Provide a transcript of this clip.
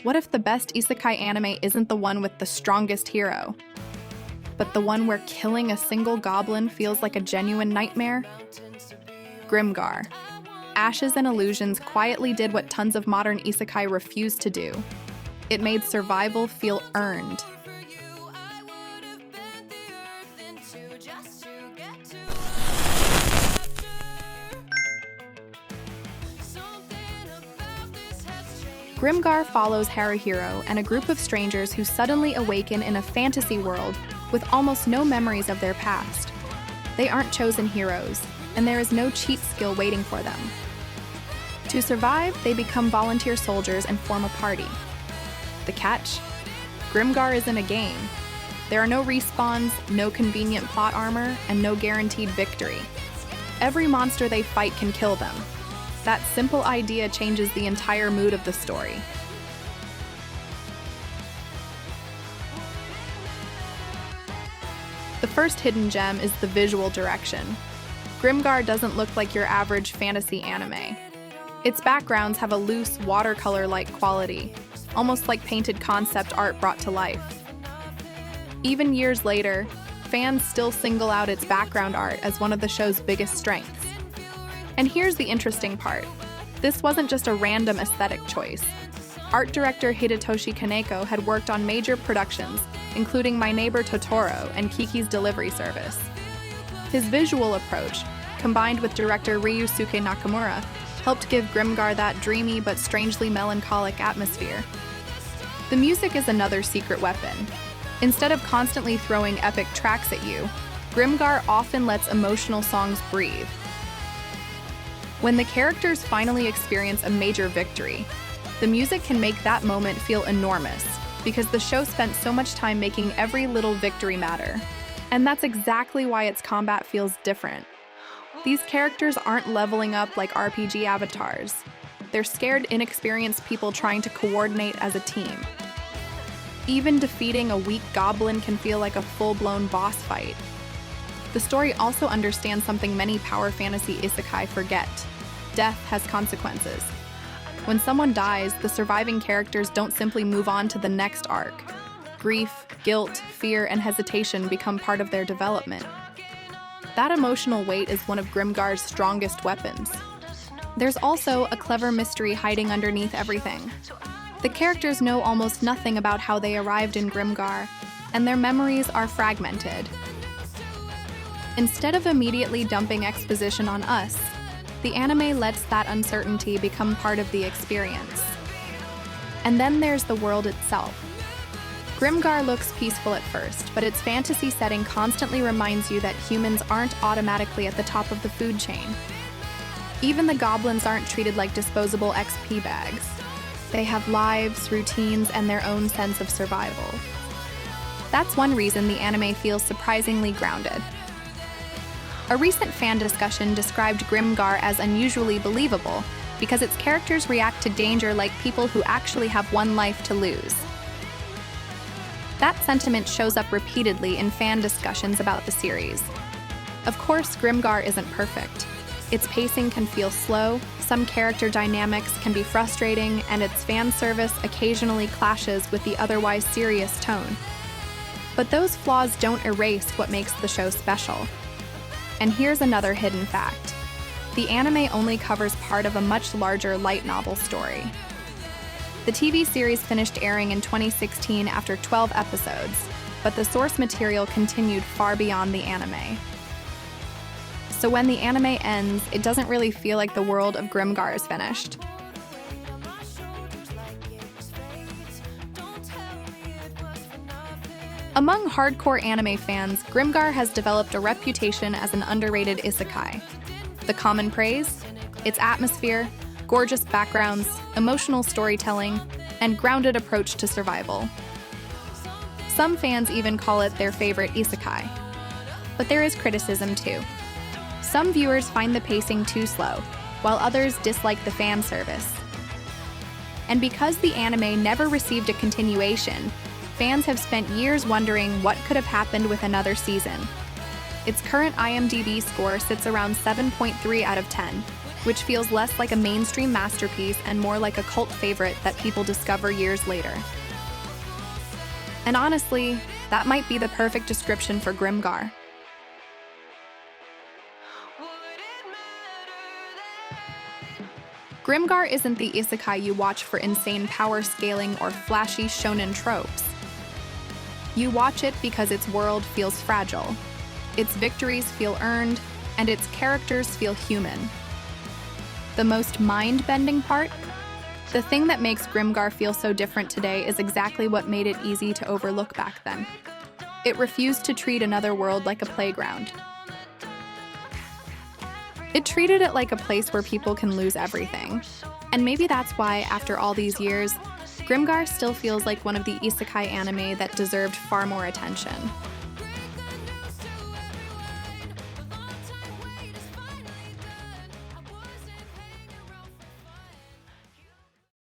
What if the best isekai anime isn't the one with the strongest hero, but the one where killing a single goblin feels like a genuine nightmare? Grimgar. Ashes and Illusions quietly did what tons of modern isekai refuse to do. It made survival feel earned. Grimgar follows Haruhiro and a group of strangers who suddenly awaken in a fantasy world with almost no memories of their past. They aren't chosen heroes, and there is no cheat skill waiting for them. To survive, they become volunteer soldiers and form a party. The catch? Grimgar isn't a game. There are no respawns, no convenient plot armor, and no guaranteed victory. Every monster they fight can kill them. That simple idea changes the entire mood of the story. The first hidden gem is the visual direction. Grimgar doesn't look like your average fantasy anime. Its backgrounds have a loose, watercolor-like quality, almost like painted concept art brought to life. Even years later, fans still single out its background art as one of the show's biggest strengths. And here's the interesting part. This wasn't just a random aesthetic choice. Art Director Hidetoshi Kaneko had worked on major productions, including My Neighbor Totoro and Kiki's Delivery Service. His visual approach, combined with director Ryousuke Nakamura, helped give Grimgar that dreamy but strangely melancholic atmosphere. The music is another secret weapon. Instead of constantly throwing epic tracks at you, Grimgar often lets emotional songs breathe. When the characters finally experience a major victory, the music can make that moment feel enormous, because the show spent so much time making every little victory matter. And that's exactly why its combat feels different. These characters aren't leveling up like RPG avatars. They're scared, inexperienced people trying to coordinate as a team. Even defeating a weak goblin can feel like a full-blown boss fight. The story also understands something many power fantasy isekai forget. Death has consequences. When someone dies, the surviving characters don't simply move on to the next arc. Grief, guilt, fear, and hesitation become part of their development. That emotional weight is one of Grimgar's strongest weapons. There's also a clever mystery hiding underneath everything. The characters know almost nothing about how they arrived in Grimgar, and their memories are fragmented. Instead of immediately dumping exposition on us, the anime lets that uncertainty become part of the experience. And then there's the world itself. Grimgar looks peaceful at first, but its fantasy setting constantly reminds you that humans aren't automatically at the top of the food chain. Even the goblins aren't treated like disposable XP bags. They have lives, routines, and their own sense of survival. That's one reason the anime feels surprisingly grounded. A recent fan discussion described Grimgar as unusually believable because its characters react to danger like people who actually have one life to lose. That sentiment shows up repeatedly in fan discussions about the series. Of course, Grimgar isn't perfect. Its pacing can feel slow, some character dynamics can be frustrating, and its fan service occasionally clashes with the otherwise serious tone. But those flaws don't erase what makes the show special. And here's another hidden fact. The anime only covers part of a much larger light novel story. The TV series finished airing in 2016 after 12 episodes, but the source material continued far beyond the anime. So when the anime ends, it doesn't really feel like the world of Grimgar is finished. Among hardcore anime fans, Grimgar has developed a reputation as an underrated isekai. The common praise? Its atmosphere, gorgeous backgrounds, emotional storytelling, and grounded approach to survival. Some fans even call it their favorite isekai. But there is criticism too. Some viewers find the pacing too slow, while others dislike the fan service. And because the anime never received a continuation, fans have spent years wondering what could have happened with another season. Its current IMDb score sits around 7.3 out of 10, which feels less like a mainstream masterpiece and more like a cult favorite that people discover years later. And honestly, that might be the perfect description for Grimgar. Grimgar isn't the isekai you watch for insane power scaling or flashy shonen tropes. You watch it because its world feels fragile, its victories feel earned, and its characters feel human. The most mind-bending part? The thing that makes Grimgar feel so different today is exactly what made it easy to overlook back then. It refused to treat another world like a playground. It treated it like a place where people can lose everything. And maybe that's why, after all these years, Grimgar still feels like one of the isekai anime that deserved far more attention.